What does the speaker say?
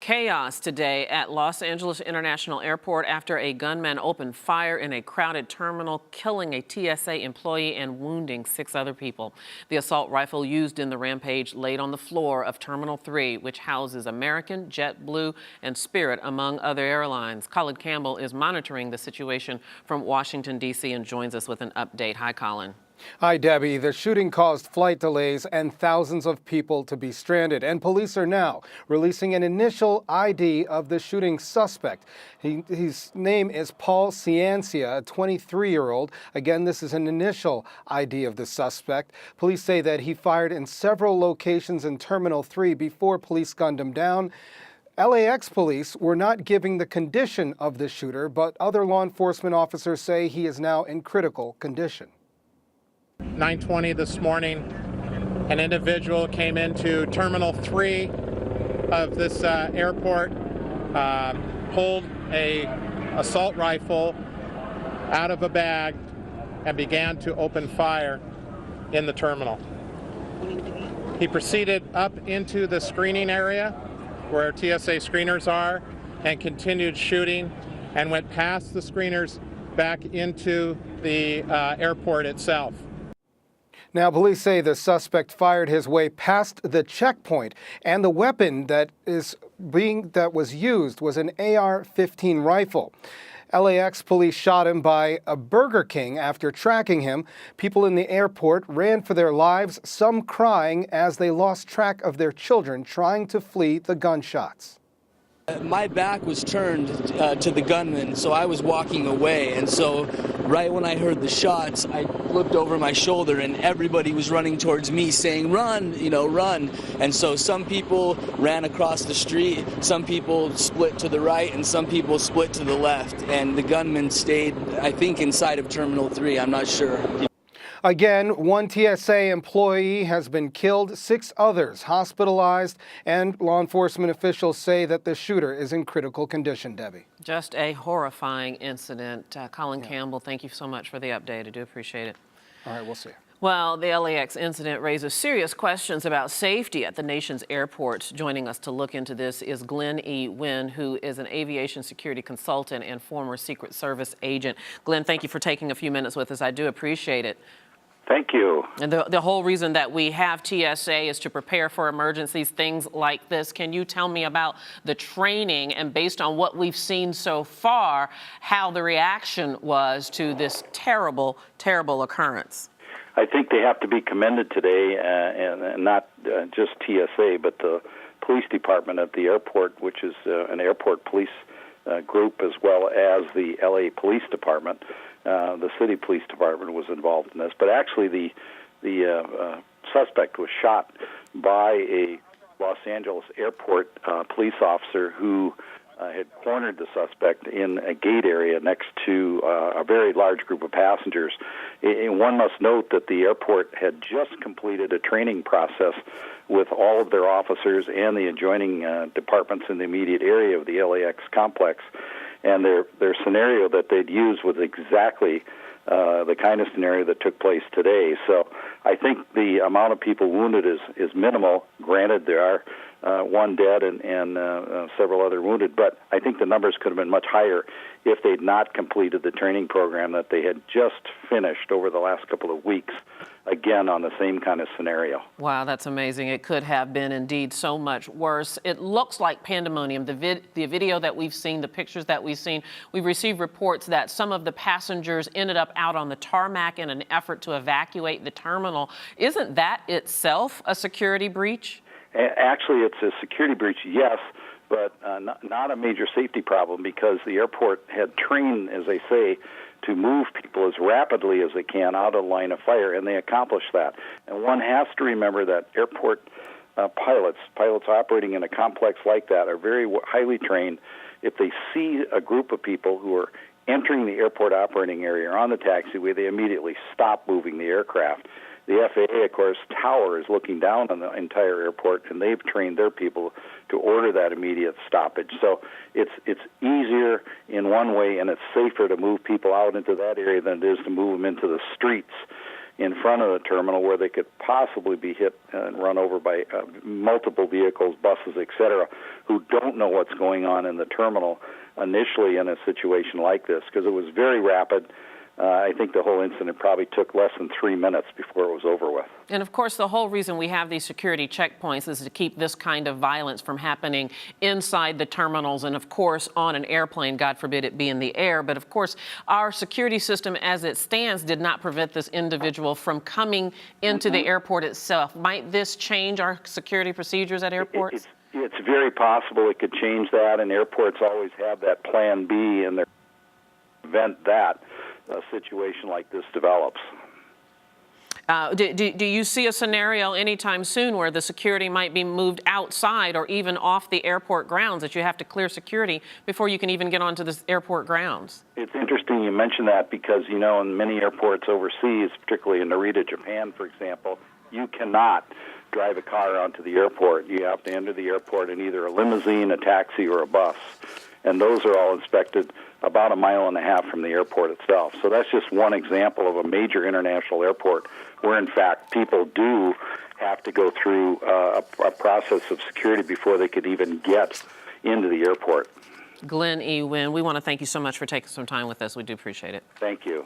Chaos today at Los Angeles International Airport after a gunman opened fire in a crowded terminal, killing a TSA employee and wounding 6 other people. The assault rifle used in the rampage laid on the floor of Terminal 3, which houses American, JetBlue, and Spirit, among other airlines. Colin Campbell is monitoring the situation from Washington, D.C. and joins us with an update. Hi, Colin. Hi, Debbie. The shooting caused flight delays and thousands of people to be stranded. And police are now releasing an initial ID of the shooting suspect. His name is Paul Ciancia, a 23-year-old. Again, this is an initial ID of the suspect. Police say that he fired in several locations in Terminal 3 before police gunned him down. LAX police were not giving the condition of the shooter, but other law enforcement officers say he is now in critical condition. 9:20 this morning, an individual came into Terminal 3 of this airport, pulled a assault rifle out of a bag and began to open fire in the terminal. He proceeded up into the screening area where TSA screeners are and continued shooting and went past the screeners back into the airport itself. Now, police say the suspect fired his way past the checkpoint, and the weapon that was used was an AR-15 rifle. LAX police shot him by a Burger King after tracking him. People in the airport ran for their lives, some crying as they lost track of their children trying to flee the gunshots. My back was turned to the gunman, so I was walking away, and so right when I heard the shots, I looked over my shoulder and everybody was running towards me saying, "Run, run." And so some people ran across the street, some people split to the right, and some people split to the left, and the gunman stayed, I think, inside of Terminal 3, I'm not sure. Again, one TSA employee has been killed, 6 others hospitalized, and law enforcement officials say that the shooter is in critical condition, Debbie. Just a horrifying incident. Colin Campbell, thank you so much for the update. I do appreciate it. All right, we'll see. Well, the LAX incident raises serious questions about safety at the nation's airports. Joining us to look into this is Glen E. Winn, who is an aviation security consultant and former Secret Service agent. Glen, thank you for taking a few minutes with us. I do appreciate it. Thank you. And the whole reason that we have TSA is to prepare for emergencies, things like this. Can you tell me about the training and, based on what we've seen so far, how the reaction was to this terrible, terrible occurrence? I think they have to be commended today, and not just TSA, but the police department at the airport, which is an airport police group, as well as the LA Police Department. The city police department was involved in this, but actually the suspect was shot by a Los Angeles airport police officer who had cornered the suspect in a gate area next to a very large group of passengers. And one must note that the airport had just completed a training process with all of their officers and the adjoining departments in the immediate area of the LAX complex. And their scenario that they'd use was exactly the kind of scenario that took place today. So I think the amount of people wounded is minimal. Granted, there are one dead and several other wounded, but I think the numbers could have been much higher if they'd not completed the training program that they had just finished over the last couple of weeks, again on the same kind of scenario. Wow, that's amazing. It could have been indeed so much worse. It looks like pandemonium. The video that we've seen, the pictures that we've seen, we've received reports that some of the passengers ended up out on the tarmac in an effort to evacuate the terminal. Isn't that itself a security breach? Actually, it's a security breach, yes, but not a major safety problem, because the airport had trained, as they say, to move people as rapidly as they can out of the line of fire, and they accomplished that. And one has to remember that airport pilots operating in a complex like that, are very highly trained. If they see a group of people who are entering the airport operating area or on the taxiway, they immediately stop moving the aircraft. The FAA, of course, tower is looking down on the entire airport, and they've trained their people to order that immediate stoppage. So it's easier in one way, and it's safer to move people out into that area than it is to move them into the streets. in front of the terminal where they could possibly be hit and run over by multiple vehicles, buses, etc., who don't know what's going on in the terminal initially in a situation like this, because it was very rapid. I think the whole incident probably took less than 3 minutes before it was over with. And of course, the whole reason we have these security checkpoints is to keep this kind of violence from happening inside the terminals and, of course, on an airplane, God forbid it be in the air. But of course, our security system as it stands did not prevent this individual from coming into the airport itself. Might this change our security procedures at airports? It's very possible it could change that, and airports always have that plan B in their event that a situation like this develops. Do you see a scenario anytime soon where the security might be moved outside or even off the airport grounds, that you have to clear security before you can even get onto the airport grounds? It's interesting you mention that because, you know, in many airports overseas, particularly in Narita, Japan, for example, you cannot drive a car onto the airport. You have to enter the airport in either a limousine, a taxi, or a bus. And those are all inspected about 1.5 miles from the airport itself. So that's just one example of a major international airport where, in fact, people do have to go through a process of security before they could even get into the airport. Glen E. Winn, we want to thank you so much for taking some time with us. We do appreciate it. Thank you.